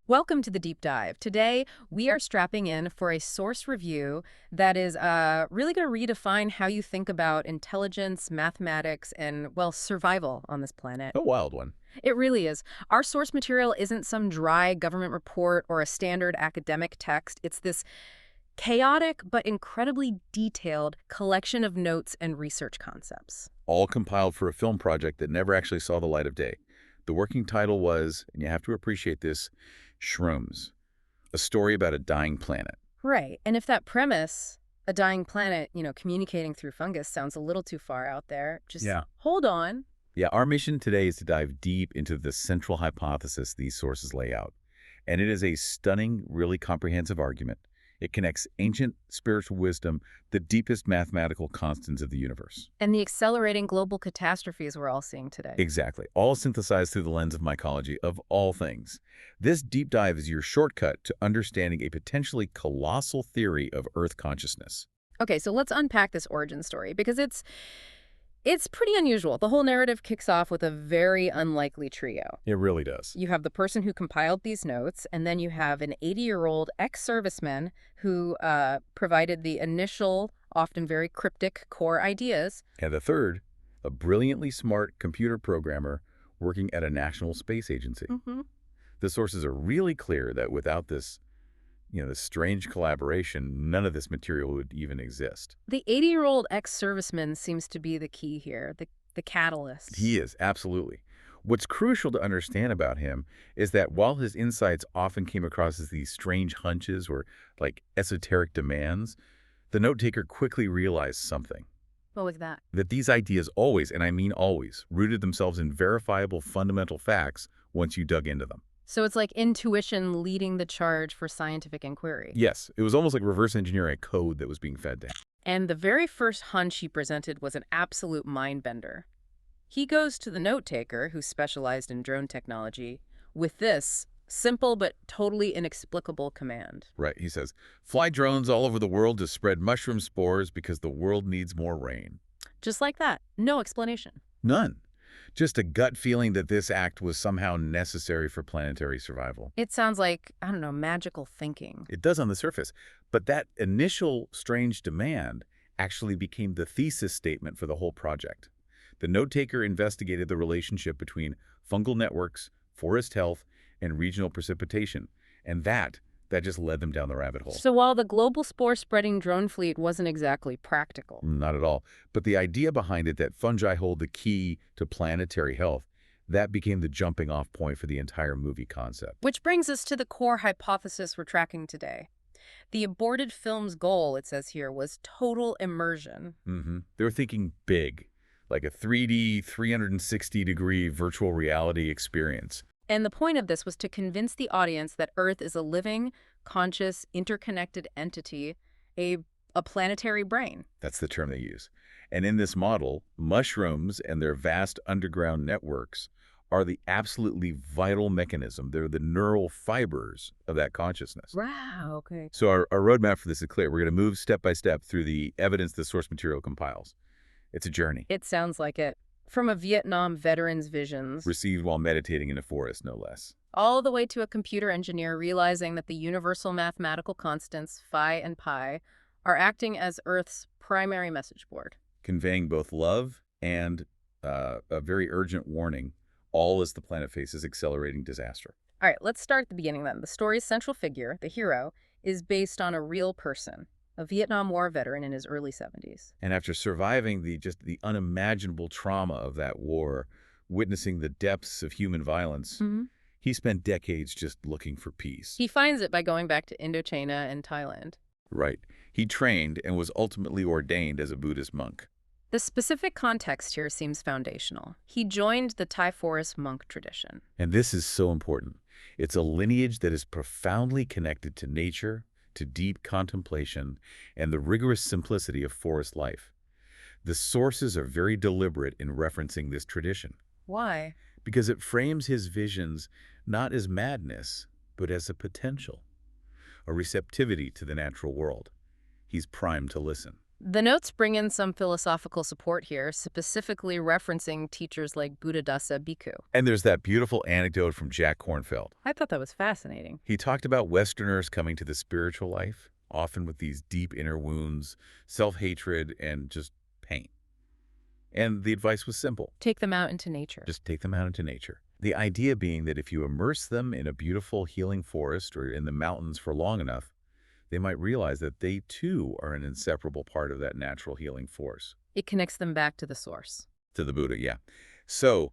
Welcome to the deep dive. Today, we are strapping in for a source review that is really going to redefine how you think about intelligence, mathematics, and, well, survival on this planet. A wild one. It really is. Our source material isn't some dry government report or a standard academic text. It's this chaotic but incredibly detailed collection of notes and research concepts. All compiled for a film project that never actually saw the light of day. The working title was, and you have to appreciate this, Shrooms, a story about a dying planet. Right. And if that premise, a dying planet, communicating through fungus, sounds a little too far out there, just Yeah. hold on. Yeah, our mission today is to dive deep into the central hypothesis these sources lay out. And it is a stunning, really comprehensive argument. It connects ancient spiritual wisdom, the deepest mathematical constants of the universe. And the accelerating global catastrophes we're all seeing today. Exactly. All synthesized through the lens of mycology, of all things. This deep dive is your shortcut to understanding a potentially colossal theory of Earth consciousness. Okay, so let's unpack this origin story because it's pretty unusual. The whole narrative kicks off with a very unlikely trio. It really does. You have the person who compiled these notes, and then you have an 80-year-old ex-serviceman who provided the initial, often very cryptic core ideas. And the third, a brilliantly smart computer programmer working at a national space agency. Mm-hmm. The sources are really clear that without this strange collaboration, none of this material would even exist. The 80-year-old ex-serviceman seems to be the key here, the catalyst. He is, absolutely. What's crucial to understand about him is that while his insights often came across as these strange hunches or like esoteric demands, the note-taker quickly realized something. What was that? That these ideas always, and I mean always, rooted themselves in verifiable fundamental facts once you dug into them. So it's like intuition leading the charge for scientific inquiry. Yes, it was almost like reverse engineering a code that was being fed to him. And the very first hunch he presented was an absolute mind-bender. He goes to the note-taker, who specialized in drone technology, with this simple but totally inexplicable command. Right, he says, fly drones all over the world to spread mushroom spores because the world needs more rain. Just like that. No explanation. None. Just a gut feeling that this act was somehow necessary for planetary survival. It sounds like, I don't know, magical thinking. It does on the surface, but that initial strange demand actually became the thesis statement for the whole project. The note-taker investigated the relationship between fungal networks, forest health, and regional precipitation, and that just led them down the rabbit hole. So while the global spore-spreading drone fleet wasn't exactly practical. Not at all. But the idea behind it that fungi hold the key to planetary health, that became the jumping off point for the entire movie concept. Which brings us to the core hypothesis we're tracking today. The aborted film's goal, it says here, was total immersion. They were thinking big, like a 3D, 360-degree virtual reality experience. And the point of this was to convince the audience that Earth is a living, conscious, interconnected entity, a planetary brain. That's the term they use. And in this model, mushrooms and their vast underground networks are the absolutely vital mechanism. They're the neural fibers of that consciousness. Wow, okay. So our roadmap for this is clear. We're going to move step by step through the evidence the source material compiles. It's a journey. It sounds like it. From a Vietnam veteran's visions, Received while meditating in a forest, no less. all the way to a computer engineer realizing that the universal mathematical constants, phi and pi, are acting as Earth's primary message board. Conveying both love and a very urgent warning, all as the planet faces accelerating disaster. All right, let's start at the beginning then. The story's central figure, the hero, is based on a real person, a Vietnam War veteran in his early 70s. And after surviving the unimaginable trauma of that war, witnessing the depths of human violence, he spent decades just looking for peace. He finds it by going back to Indochina and Thailand. Right. He trained and was ultimately ordained as a Buddhist monk. The specific context here seems foundational. He joined the Thai forest monk tradition. And this is so important. It's a lineage that is profoundly connected to nature, to deep contemplation, and the rigorous simplicity of forest life. The sources are very deliberate in referencing this tradition, Why? because it frames his visions not as madness, but as a potential, a receptivity to the natural world. He's primed to listen. The notes bring in some philosophical support here, specifically referencing teachers like Buddhadasa Bhikkhu. And there's that beautiful anecdote from Jack Kornfield. I thought that was fascinating. He talked about Westerners coming to the spiritual life, often with these deep inner wounds, self-hatred, and just pain. And the advice was simple. Take them out into nature. Just take them out into nature. The idea being that if you immerse them in a beautiful healing forest or in the mountains for long enough, they might realize that they too are an inseparable part of that natural healing force. It connects them back to the source. To the Buddha, yeah. So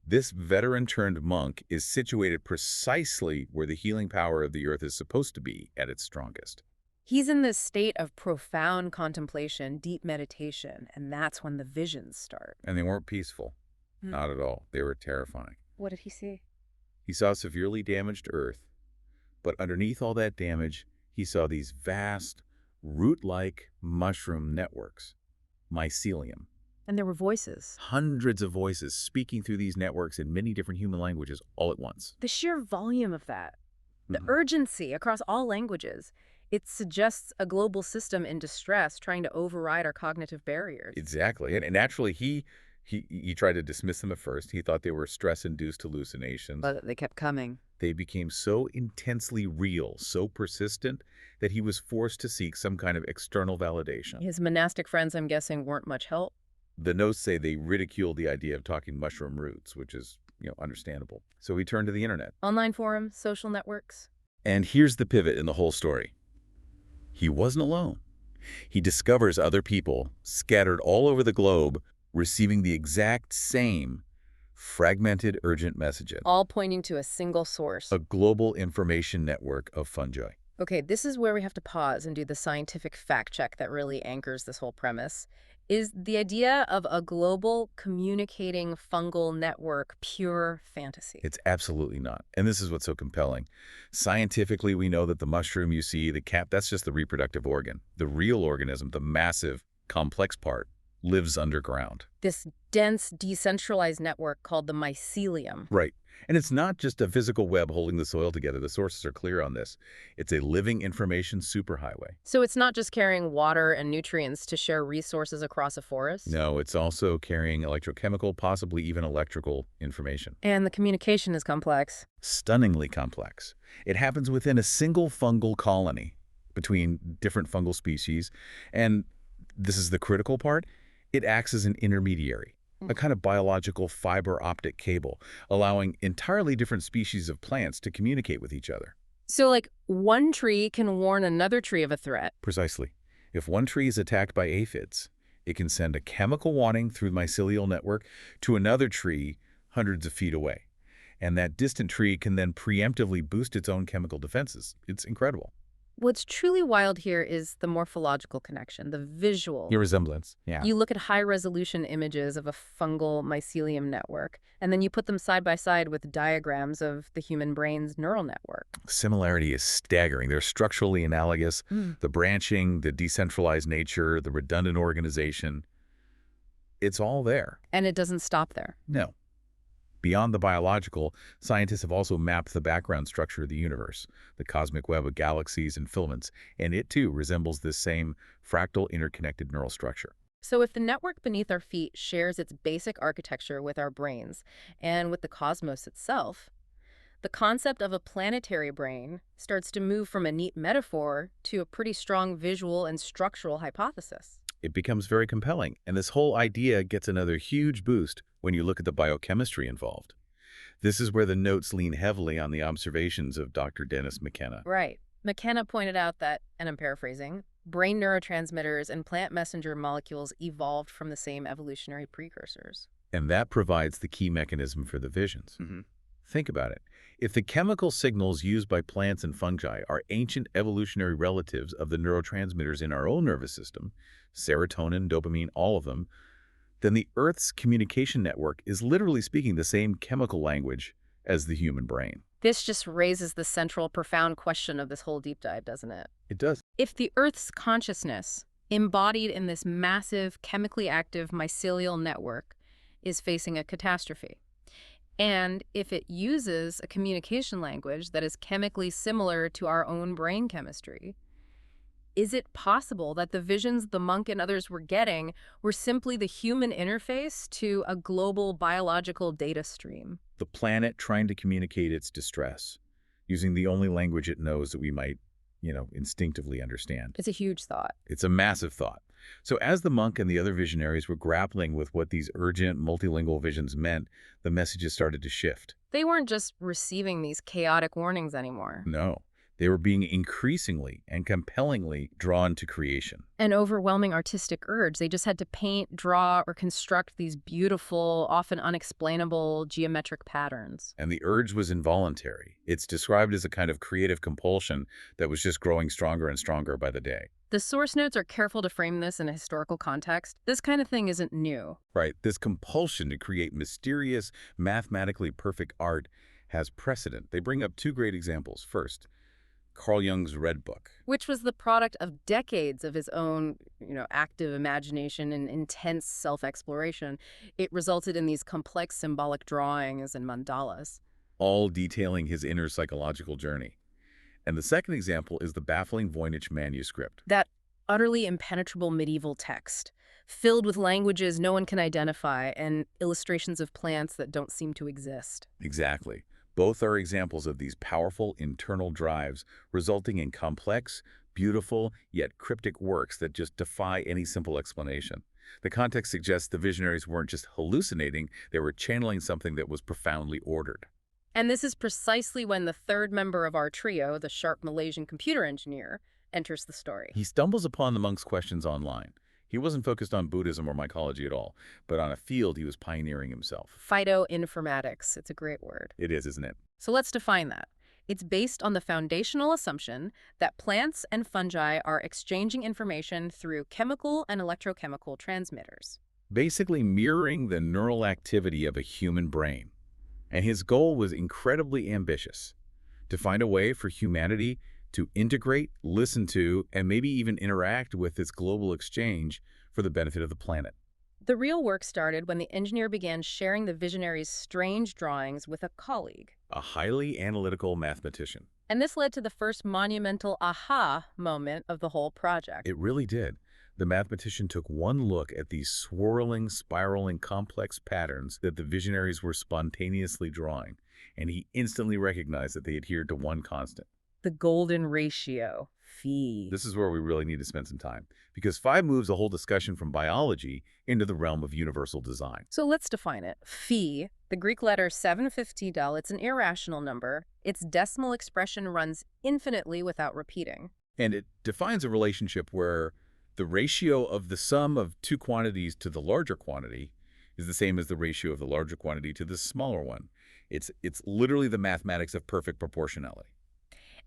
this veteran-turned monk is situated precisely where the healing power of the earth is supposed to be at its strongest. He's in this state of profound contemplation, deep meditation, and that's when the visions start. And they weren't peaceful. Not at all. They were terrifying. What did he see? He saw severely damaged earth, but underneath all that damage, he saw these vast, root-like mushroom networks, mycelium. And there were voices. Hundreds of voices speaking through these networks in many different human languages all at once. The sheer volume of that, the urgency across all languages, it suggests a global system in distress trying to override our cognitive barriers. Exactly. And naturally, he tried to dismiss them at first. He thought they were stress-induced hallucinations. But they kept coming. They became so intensely real, so persistent, that he was forced to seek some kind of external validation. His monastic friends, I'm guessing, weren't much help. The notes say they ridiculed the idea of talking mushroom roots, which is, understandable. So he turned to the internet. Online forums, social networks. And here's the pivot in the whole story. He wasn't alone. He discovers other people scattered all over the globe receiving the exact same fragmented urgent messages. All pointing to a single source. A global information network of fungi. Okay, this is where we have to pause and do the scientific fact check that really anchors this whole premise. Is the idea of a global communicating fungal network pure fantasy? It's absolutely not. And this is what's so compelling. Scientifically, we know that the mushroom you see, the cap, that's just the reproductive organ. The real organism, the massive, complex part, lives underground. This dense, decentralized network called the mycelium. Right. And it's not just a physical web holding the soil together. The sources are clear on this. It's a living information superhighway. So it's not just carrying water and nutrients to share resources across a forest? No, it's also carrying electrochemical, possibly even electrical information. And the communication is complex. Stunningly complex. It happens within a single fungal colony between different fungal species. And this is the critical part. It acts as an intermediary, a kind of biological fiber optic cable, allowing entirely different species of plants to communicate with each other. So, like, one tree can warn another tree of a threat. Precisely. If one tree is attacked by aphids, it can send a chemical warning through the mycelial network to another tree hundreds of feet away. And that distant tree can then preemptively boost its own chemical defenses. It's incredible. What's truly wild here is the morphological connection, the visual. Your resemblance. Yeah. You look at high-resolution images of a fungal mycelium network, and then you put them side by side with diagrams of the human brain's neural network. Similarity is staggering. They're structurally analogous. The branching, the decentralized nature, the redundant organization. It's all there. And it doesn't stop there. No. Beyond the biological, scientists have also mapped the background structure of the universe, the cosmic web of galaxies and filaments, and it too resembles this same fractal interconnected neural structure. So if the network beneath our feet shares its basic architecture with our brains and with the cosmos itself, the concept of a planetary brain starts to move from a neat metaphor to a pretty strong visual and structural hypothesis. It becomes very compelling, and this whole idea gets another huge boost when you look at the biochemistry involved. This is where the notes lean heavily on the observations of Dr. Dennis McKenna. Right. McKenna pointed out that, and I'm paraphrasing, brain neurotransmitters and plant messenger molecules evolved from the same evolutionary precursors. And that provides the key mechanism for the visions. Think about it. If the chemical signals used by plants and fungi are ancient evolutionary relatives of the neurotransmitters in our own nervous system, serotonin, dopamine, all of them, then the Earth's communication network is literally speaking the same chemical language as the human brain. This just raises the central, profound question of this whole deep dive, doesn't it? It does. If the Earth's consciousness, embodied in this massive, chemically active mycelial network, is facing a catastrophe, and if it uses a communication language that is chemically similar to our own brain chemistry, Is it possible that the visions the monk and others were getting were simply the human interface to a global biological data stream? The planet trying to communicate its distress, using the only language it knows that we might, instinctively understand. It's a huge thought. It's a massive thought. So as the monk and the other visionaries were grappling with what these urgent multilingual visions meant, the messages started to shift. They weren't just receiving these chaotic warnings anymore. No, they were being increasingly and compellingly drawn to creation. An overwhelming artistic urge. They just had to paint, draw, or construct these beautiful, often unexplainable geometric patterns. And the urge was involuntary. It's described as a kind of creative compulsion that was just growing stronger and stronger by the day. The source notes are careful to frame this in a historical context. This kind of thing isn't new. Right, this compulsion to create mysterious, mathematically perfect art has precedent. They bring up two great examples. First, Carl Jung's Red Book. Which was the product of decades of his own, active imagination and intense self-exploration. It resulted in these complex symbolic drawings and mandalas. All detailing his inner psychological journey. And the second example is the baffling Voynich manuscript. That utterly impenetrable medieval text, filled with languages no one can identify and illustrations of plants that don't seem to exist. Exactly. Both are examples of these powerful internal drives resulting in complex, beautiful, yet cryptic works that just defy any simple explanation. The context suggests the visionaries weren't just hallucinating, they were channeling something that was profoundly ordered. And this is precisely when the third member of our trio, the sharp Malaysian computer engineer, enters the story. He stumbles upon the monk's questions online. He wasn't focused on Buddhism or mycology at all, but on a field he was pioneering himself. Phytoinformatics. It's a great word. It is, isn't it? So let's define that. It's based on the foundational assumption that plants and fungi are exchanging information through chemical and electrochemical transmitters. Basically mirroring the neural activity of a human brain. And his goal was incredibly ambitious, to find a way for humanity to integrate, listen to, and maybe even interact with this global exchange for the benefit of the planet. The real work started when the engineer began sharing the visionary's strange drawings with a colleague. A highly analytical mathematician. And this led to the first monumental aha moment of the whole project. It really did. The mathematician took one look at these swirling, spiraling, complex patterns that the visionaries were spontaneously drawing, and he instantly recognized that they adhered to one constant. The golden ratio, phi. This is where we really need to spend some time, because phi moves the whole discussion from biology into the realm of universal design. So let's define it. Phi, the Greek letter 750del, it's an irrational number. Its decimal expression runs infinitely without repeating. And it defines a relationship where the ratio of the sum of two quantities to the larger quantity is the same as the ratio of the larger quantity to the smaller one. It's literally the mathematics of perfect proportionality.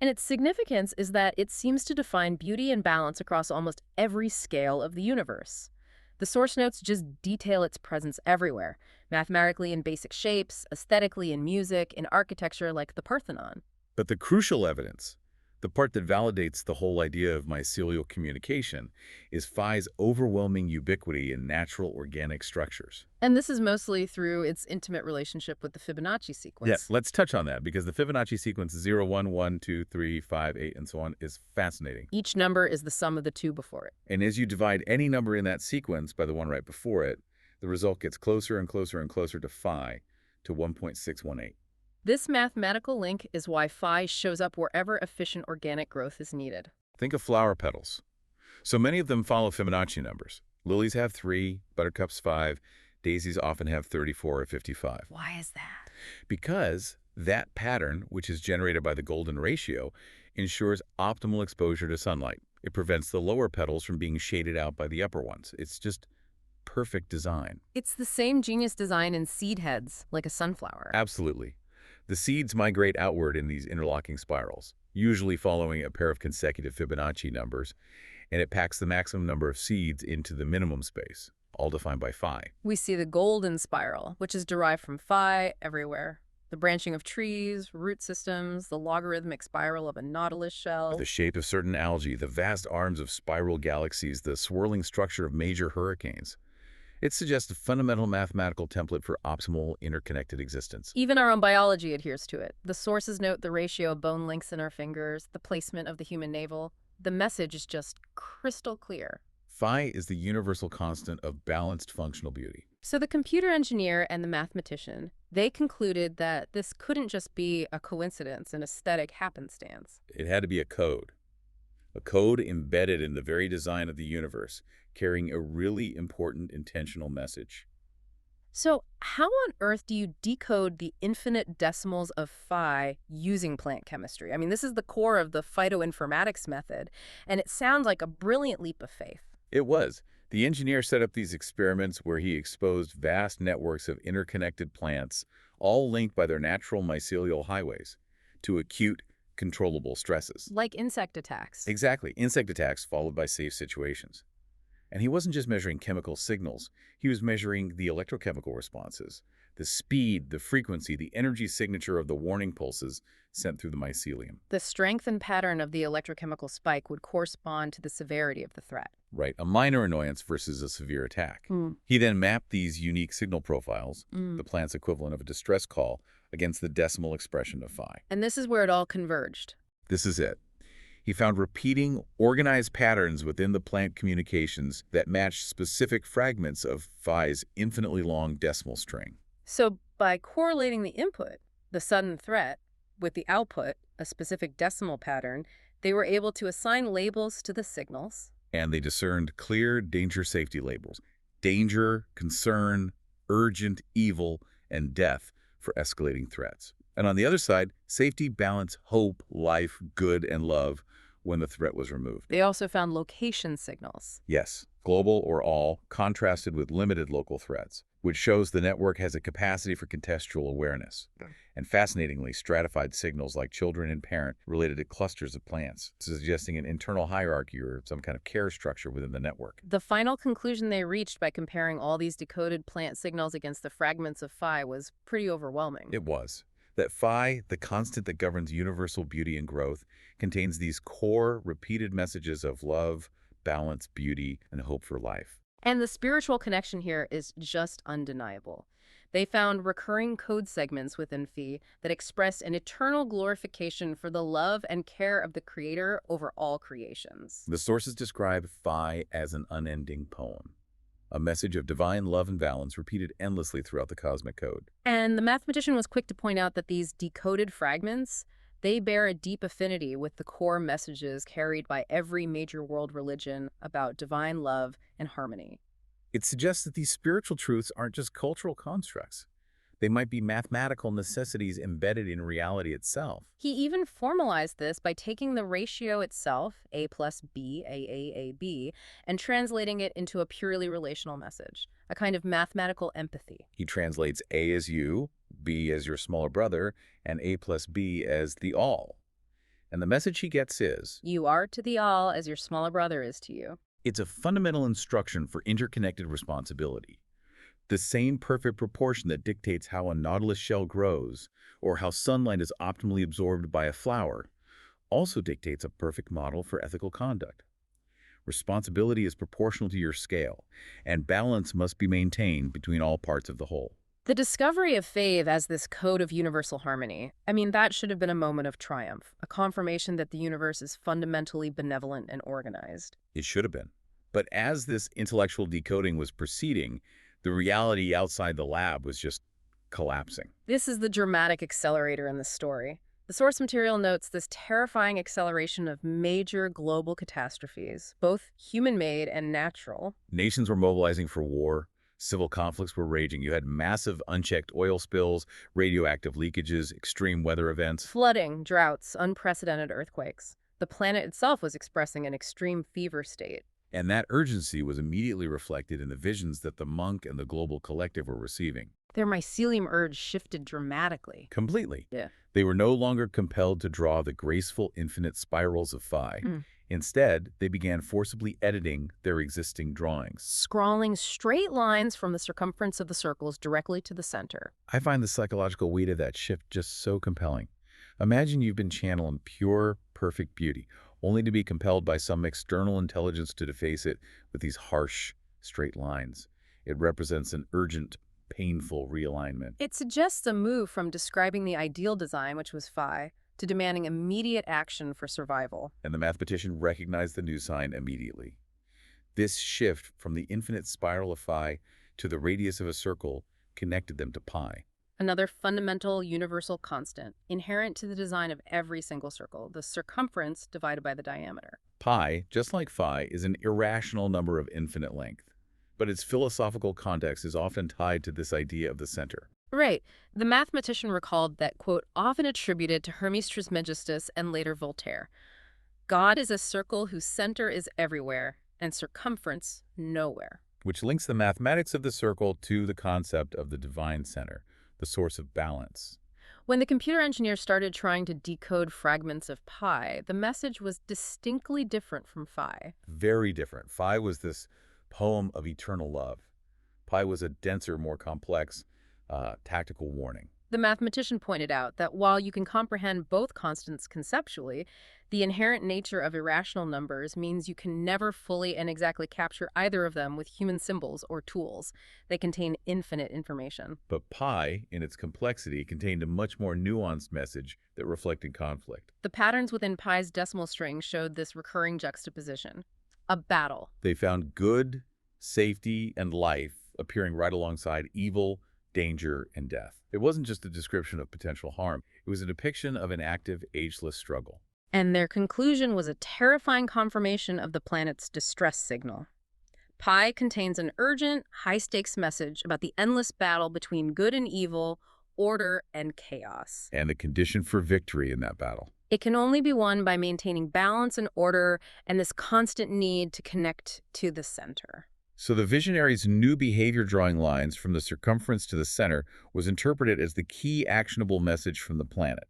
And its significance is that it seems to define beauty and balance across almost every scale of the universe. The source notes just detail its presence everywhere, mathematically in basic shapes, aesthetically in music, in architecture like the Parthenon. But the crucial evidence, the part that validates the whole idea of mycelial communication, is phi's overwhelming ubiquity in natural organic structures. And this is mostly through its intimate relationship with the Fibonacci sequence. Yes, let's touch on that, because the Fibonacci sequence 0, 1, 1, 2, 3, 5, 8, and so on is fascinating. Each number is the sum of the two before it. And as you divide any number in that sequence by the one right before it, the result gets closer and closer and closer to phi, to 1.618. This mathematical link is why phi shows up wherever efficient organic growth is needed. Think of flower petals. So many of them follow Fibonacci numbers. Lilies have 3, buttercups 5, daisies often have 34 or 55. Why is that? Because that pattern, which is generated by the golden ratio, ensures optimal exposure to sunlight. It prevents the lower petals from being shaded out by the upper ones. It's just perfect design. It's the same genius design in seed heads, like a sunflower. Absolutely. The seeds migrate outward in these interlocking spirals, usually following a pair of consecutive Fibonacci numbers, and it packs the maximum number of seeds into the minimum space, all defined by phi. We see the golden spiral, which is derived from phi everywhere. The branching of trees, root systems, the logarithmic spiral of a nautilus shell. The shape of certain algae, the vast arms of spiral galaxies, the swirling structure of major hurricanes. It suggests a fundamental mathematical template for optimal interconnected existence. Even our own biology adheres to it. The sources note the ratio of bone links in our fingers, the placement of the human navel. The message is just crystal clear. Phi is the universal constant of balanced functional beauty. So the computer engineer and the mathematician, they concluded that this couldn't just be a coincidence, an aesthetic happenstance. It had to be a code embedded in the very design of the universe, carrying a really important intentional message. So how on earth do you decode the infinite decimals of phi using plant chemistry? I mean, this is the core of the phytoinformatics method, and it sounds like a brilliant leap of faith. It was. The engineer set up these experiments where he exposed vast networks of interconnected plants, all linked by their natural mycelial highways, to acute, controllable stresses. Like insect attacks. Exactly, insect attacks followed by safe situations. And he wasn't just measuring chemical signals, he was measuring the electrochemical responses, the speed, the frequency, the energy signature of the warning pulses sent through the mycelium. The strength and pattern of the electrochemical spike would correspond to the severity of the threat. Right, a minor annoyance versus a severe attack. Hmm. He then mapped these unique signal profiles, Mm. the plant's equivalent of a distress call, against the decimal expression of phi. And this is where it all converged. This is it. He found repeating, organized patterns within the plant communications that matched specific fragments of phi's infinitely long decimal string. So by correlating the input, the sudden threat, with the output, a specific decimal pattern, they were able to assign labels to the signals. And they discerned clear danger safety labels: danger, concern, urgent, evil, and death for escalating threats. And on the other side, safety, balance, hope, life, good, and love when the threat was removed. They also found location signals. Yes, global or all, contrasted with limited local threats, which shows the network has a capacity for contextual awareness. And fascinatingly, stratified signals like children and parent related to clusters of plants, suggesting an internal hierarchy or some kind of care structure within the network. The final conclusion they reached by comparing all these decoded plant signals against the fragments of phi was pretty overwhelming. It was. That phi, the constant that governs universal beauty and growth, contains these core, repeated messages of love, balance, beauty, and hope for life. And the spiritual connection here is just undeniable. They found recurring code segments within phi that express an eternal glorification for the love and care of the Creator over all creations. The sources describe phi as an unending poem, a message of divine love and balance repeated endlessly throughout the cosmic code. And the mathematician was quick to point out that these decoded fragments, they bear a deep affinity with the core messages carried by every major world religion about divine love and harmony. It suggests that these spiritual truths aren't just cultural constructs. They might be mathematical necessities embedded in reality itself. He even formalized this by taking the ratio itself, A plus B, A, and translating it into a purely relational message, a kind of mathematical empathy. He translates A as you, B as your smaller brother, and A plus B as the all. And the message he gets is, You are to the all as your smaller brother is to you. it's a fundamental instruction for interconnected responsibility. The same perfect proportion that dictates how a nautilus shell grows or how sunlight is optimally absorbed by a flower also dictates a perfect model for ethical conduct. Responsibility is proportional to your scale, and balance must be maintained between all parts of the whole. The discovery of Fave as this code of universal harmony, I mean, that should have been a moment of triumph, a confirmation that the universe is fundamentally benevolent and organized. It should have been. But as this intellectual decoding was proceeding, the reality outside the lab was just collapsing. This is the dramatic accelerator in the story. The source material notes this terrifying acceleration of major global catastrophes, both human-made and natural. Nations were mobilizing for war. Civil conflicts were raging. You had massive unchecked oil spills, radioactive leakages, extreme weather events. Flooding, droughts, unprecedented earthquakes. The planet itself was expressing an extreme fever state. And that urgency was immediately reflected in the visions that the monk and the global collective were receiving. Their mycelium urge shifted dramatically. Completely. Yeah. They were no longer compelled to draw the graceful infinite spirals of phi. Instead, they began forcibly editing their existing drawings. Scrawling straight lines from the circumference of the circles directly to the center. I find the psychological weight of that shift just so compelling. Imagine you've been channeling pure, perfect beauty, only to be compelled by some external intelligence to deface it with these harsh, straight lines. It represents an urgent, painful realignment. It suggests a move from describing the ideal design, which was phi, to demanding immediate action for survival. And the mathematician recognized the new sign immediately. This shift from the infinite spiral of phi to the radius of a circle connected them to pi. Another fundamental universal constant, inherent to the design of every single circle, the circumference divided by the diameter. Pi, just like phi, is an irrational number of infinite length, but its philosophical context is often tied to this idea of the center. Right. The mathematician recalled that, quote, often attributed to Hermes Trismegistus and later Voltaire. God is a circle whose center is everywhere and circumference nowhere. Which links the mathematics of the circle to the concept of the divine center, the source of balance. When the computer engineer started trying to decode fragments of pi, the message was distinctly different from phi. Very different. Phi was this poem of eternal love. Pi was a denser, more complex, tactical warning. The mathematician pointed out that while you can comprehend both constants conceptually, the inherent nature of irrational numbers means you can never fully and exactly capture either of them with human symbols or tools. They contain infinite information. But pi, in its complexity, contained a much more nuanced message that reflected conflict. The patterns within pi's decimal string showed this recurring juxtaposition. A battle. They found good, safety, and life appearing right alongside evil, danger, and death. It wasn't just a description of potential harm. It was a depiction of an active, ageless struggle. And their conclusion was a terrifying confirmation of the planet's distress signal. Pi contains an urgent, high-stakes message about the endless battle between good and evil, order and chaos. And the condition for victory in that battle. It can only be won by maintaining balance and order and this constant need to connect to the center. So the visionary's new behavior drawing lines from the circumference to the center was interpreted as the key actionable message from the planet.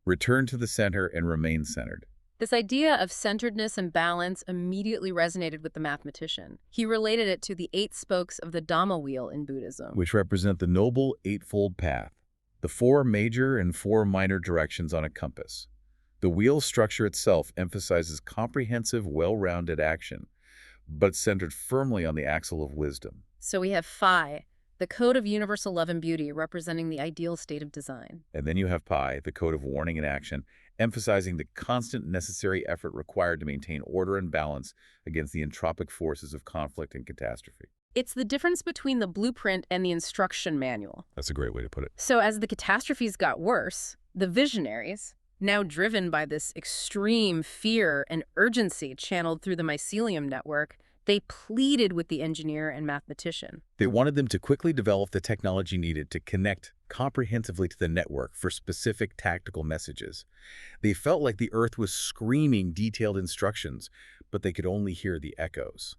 Return to the center and remain centered. This idea of centeredness and balance immediately resonated with the mathematician. He related it to the 8 spokes of the Dhamma wheel in Buddhism, Which represent the noble eightfold path, the 4 major and 4 minor directions on a compass. The wheel structure itself emphasizes comprehensive, well-rounded action, but centered firmly on the axle of wisdom. So we have phi, the code of universal love and beauty representing the ideal state of design. And then you have pi, the code of warning and action, emphasizing the constant necessary effort required to maintain order and balance against the entropic forces of conflict and catastrophe. It's the difference between the blueprint and the instruction manual. That's a great way to put it. So as the catastrophes got worse, the visionaries, now driven by this extreme fear and urgency channeled through the mycelium network, they pleaded with the engineer and mathematician. They wanted them to quickly develop the technology needed to connect comprehensively to the network for specific tactical messages. They felt like the Earth was screaming detailed instructions, but they could only hear the echoes.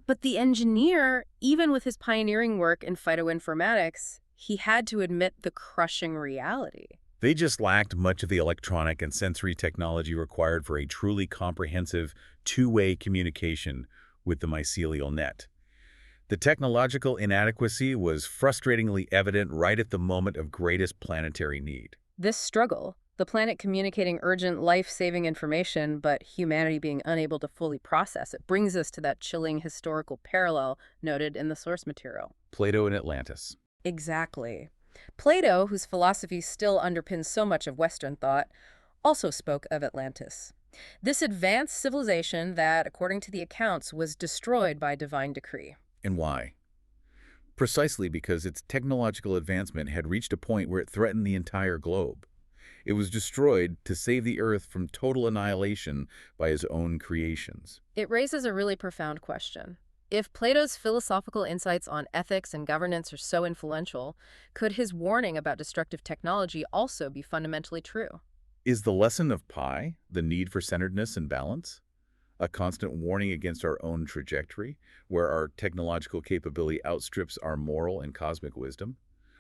But the engineer, even with his pioneering work in phytoinformatics, he had to admit the crushing reality. They just lacked much of the electronic and sensory technology required for a truly comprehensive, two-way communication with the mycelial net. The technological inadequacy was frustratingly evident right at the moment of greatest planetary need. This struggle, the planet communicating urgent, life-saving information, but humanity being unable to fully process it, brings us to that chilling historical parallel noted in the source material. Plato and Atlantis. Exactly. Plato, whose philosophy still underpins so much of Western thought, also spoke of Atlantis. This advanced civilization that, according to the accounts, was destroyed by divine decree. And why? Precisely because its technological advancement had reached a point where it threatened the entire globe. It was destroyed to save the Earth from total annihilation by his own creations. It raises a really profound question. If Plato's philosophical insights on ethics and governance are so influential, could his warning about destructive technology also be fundamentally true? Is the lesson of pi the need for centeredness and balance? A constant warning against our own trajectory, where our technological capability outstrips our moral and cosmic wisdom?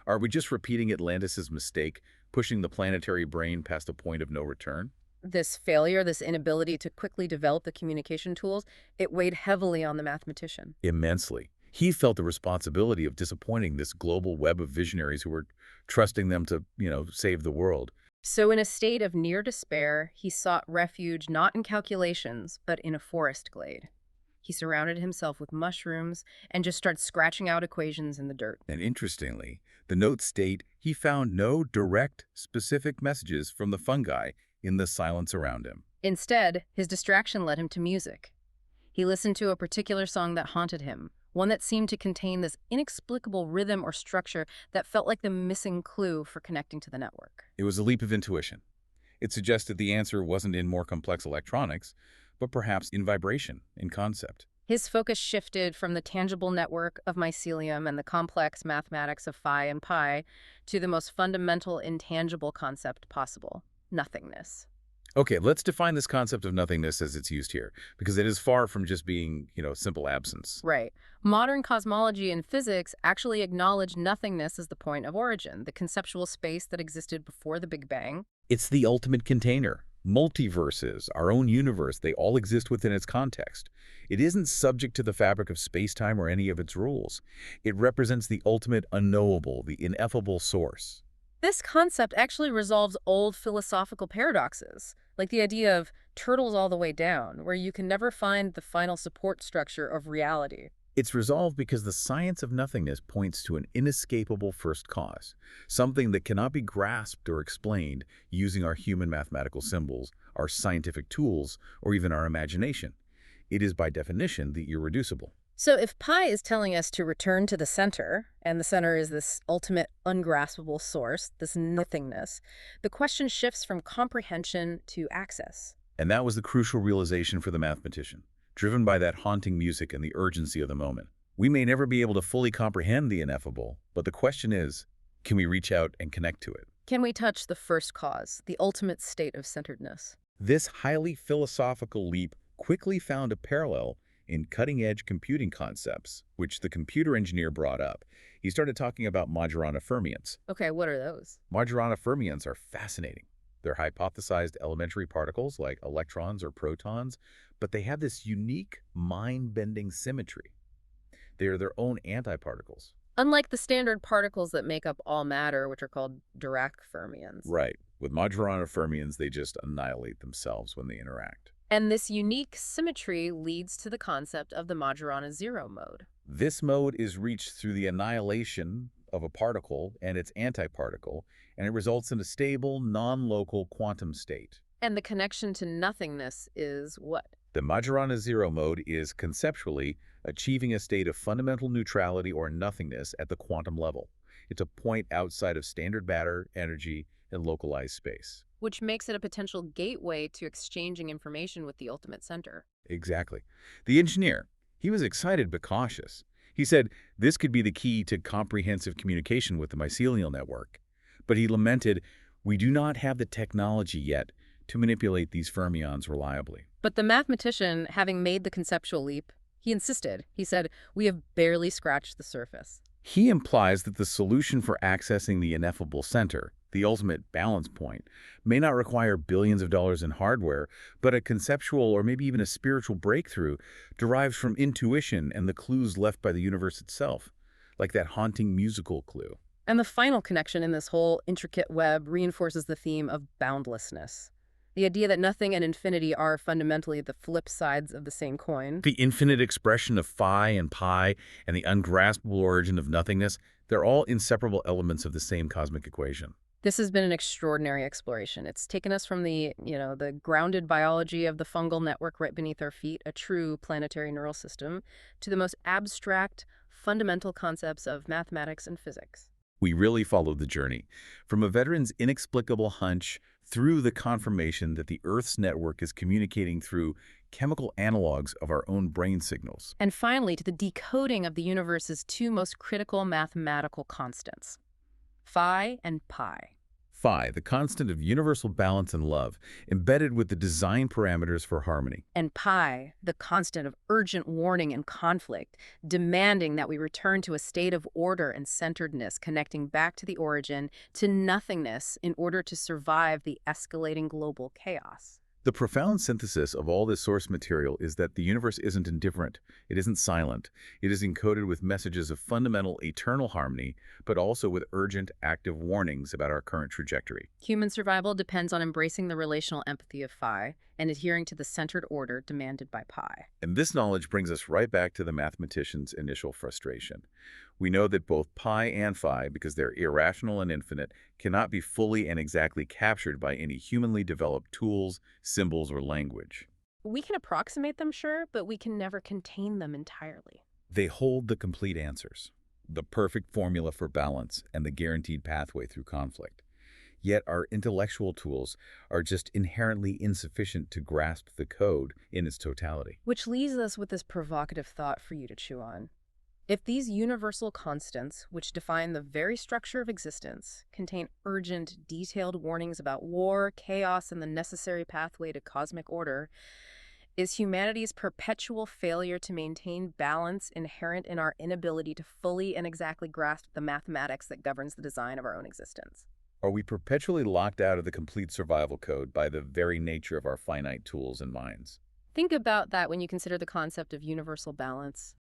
Are we just repeating Atlantis' mistake, pushing the planetary brain past a point of no return? This failure, this inability to quickly develop the communication tools, it weighed heavily on the mathematician. Immensely. He felt the responsibility of disappointing this global web of visionaries who were trusting them to, save the world. So in a state of near despair, he sought refuge not in calculations, but in a forest glade. He surrounded himself with mushrooms and just started scratching out equations in the dirt. And interestingly, the notes state he found no direct, specific messages from the fungi in the silence around him. Instead, his distraction led him to music. He listened to a particular song that haunted him, one that seemed to contain this inexplicable rhythm or structure that felt like the missing clue for connecting to the network. It was a leap of intuition. It suggested the answer wasn't in more complex electronics, but perhaps in vibration, in concept. His focus shifted from the tangible network of mycelium and the complex mathematics of phi and pi to the most fundamental intangible concept possible: nothingness. Okay, let's define this concept of nothingness as it's used here, because it is far from just being, simple absence. Right. Modern cosmology and physics actually acknowledge nothingness as the point of origin, the conceptual space that existed before the Big Bang. It's the ultimate container. Multiverses, our own universe, they all exist within its context. It isn't subject to the fabric of space-time or any of its rules. It represents the ultimate unknowable, the ineffable source. This concept actually resolves old philosophical paradoxes, like the idea of turtles all the way down, where you can never find the final support structure of reality. It's resolved because the science of nothingness points to an inescapable first cause, something that cannot be grasped or explained using our human mathematical symbols, our scientific tools, or even our imagination. It is by definition the irreducible. So if pi is telling us to return to the center, and the center is this ultimate ungraspable source, this nothingness, the question shifts from comprehension to access. And that was the crucial realization for the mathematician, driven by that haunting music and the urgency of the moment. We may never be able to fully comprehend the ineffable, but the question is, can we reach out and connect to it? Can we touch the first cause, the ultimate state of centeredness? This highly philosophical leap quickly found a parallel in cutting-edge computing concepts, which the computer engineer brought up. He started talking about Majorana fermions. Okay, what are those? Majorana fermions are fascinating. They're hypothesized elementary particles like electrons or protons, but they have this unique, mind-bending symmetry. They are their own antiparticles. Unlike the standard particles that make up all matter, which are called Dirac fermions. Right. With Majorana fermions, they just annihilate themselves when they interact. And this unique symmetry leads to the concept of the Majorana zero mode. This mode is reached through the annihilation of a particle and its antiparticle, and it results in a stable, non-local quantum state. And the connection to nothingness is what? The Majorana zero mode is conceptually achieving a state of fundamental neutrality or nothingness at the quantum level. It's a point outside of standard matter, energy, and localized space. Which makes it a potential gateway to exchanging information with the ultimate center. Exactly. The engineer, he was excited but cautious. He said this could be the key to comprehensive communication with the mycelial network. But he lamented, we do not have the technology yet to manipulate these fermions reliably. But the mathematician, having made the conceptual leap, he insisted. He said, we have barely scratched the surface. He implies that the solution for accessing the ineffable center, the ultimate balance point, may not require billions of dollars in hardware, but a conceptual or maybe even a spiritual breakthrough derives from intuition and the clues left by the universe itself, like that haunting musical clue. And the final connection in this whole intricate web reinforces the theme of boundlessness. The idea that nothing and infinity are fundamentally the flip sides of the same coin. The infinite expression of phi and pi and the ungraspable origin of nothingness, they're all inseparable elements of the same cosmic equation. This has been an extraordinary exploration. It's taken us from the grounded biology of the fungal network right beneath our feet, a true planetary neural system, to the most abstract, fundamental concepts of mathematics and physics. We really followed the journey, from a veteran's inexplicable hunch through the confirmation that the Earth's network is communicating through chemical analogs of our own brain signals. And finally, to the decoding of the universe's two most critical mathematical constants, phi and pi. Phi, the constant of universal balance and love, embedded with the design parameters for harmony. And pi, the constant of urgent warning and conflict, demanding that we return to a state of order and centeredness, connecting back to the origin, to nothingness, in order to survive the escalating global chaos. The profound synthesis of all this source material is that the universe isn't indifferent, it isn't silent. It is encoded with messages of fundamental, eternal harmony, but also with urgent, active warnings about our current trajectory. Human survival depends on embracing the relational empathy of phi, and adhering to the centered order demanded by pi. And this knowledge brings us right back to the mathematician's initial frustration. We know that both pi and phi, because they're irrational and infinite, cannot be fully and exactly captured by any humanly developed tools, symbols, or language. We can approximate them, sure, but we can never contain them entirely. They hold the complete answers, the perfect formula for balance, and the guaranteed pathway through conflict. Yet our intellectual tools are just inherently insufficient to grasp the code in its totality. Which leaves us with this provocative thought for you to chew on. If these universal constants, which define the very structure of existence, contain urgent, detailed warnings about war, chaos, and the necessary pathway to cosmic order, is humanity's perpetual failure to maintain balance inherent in our inability to fully and exactly grasp the mathematics that governs the design of our own existence? Are we perpetually locked out of the complete survival code by the very nature of our finite tools and minds? Think about that when you consider the concept of universal balance.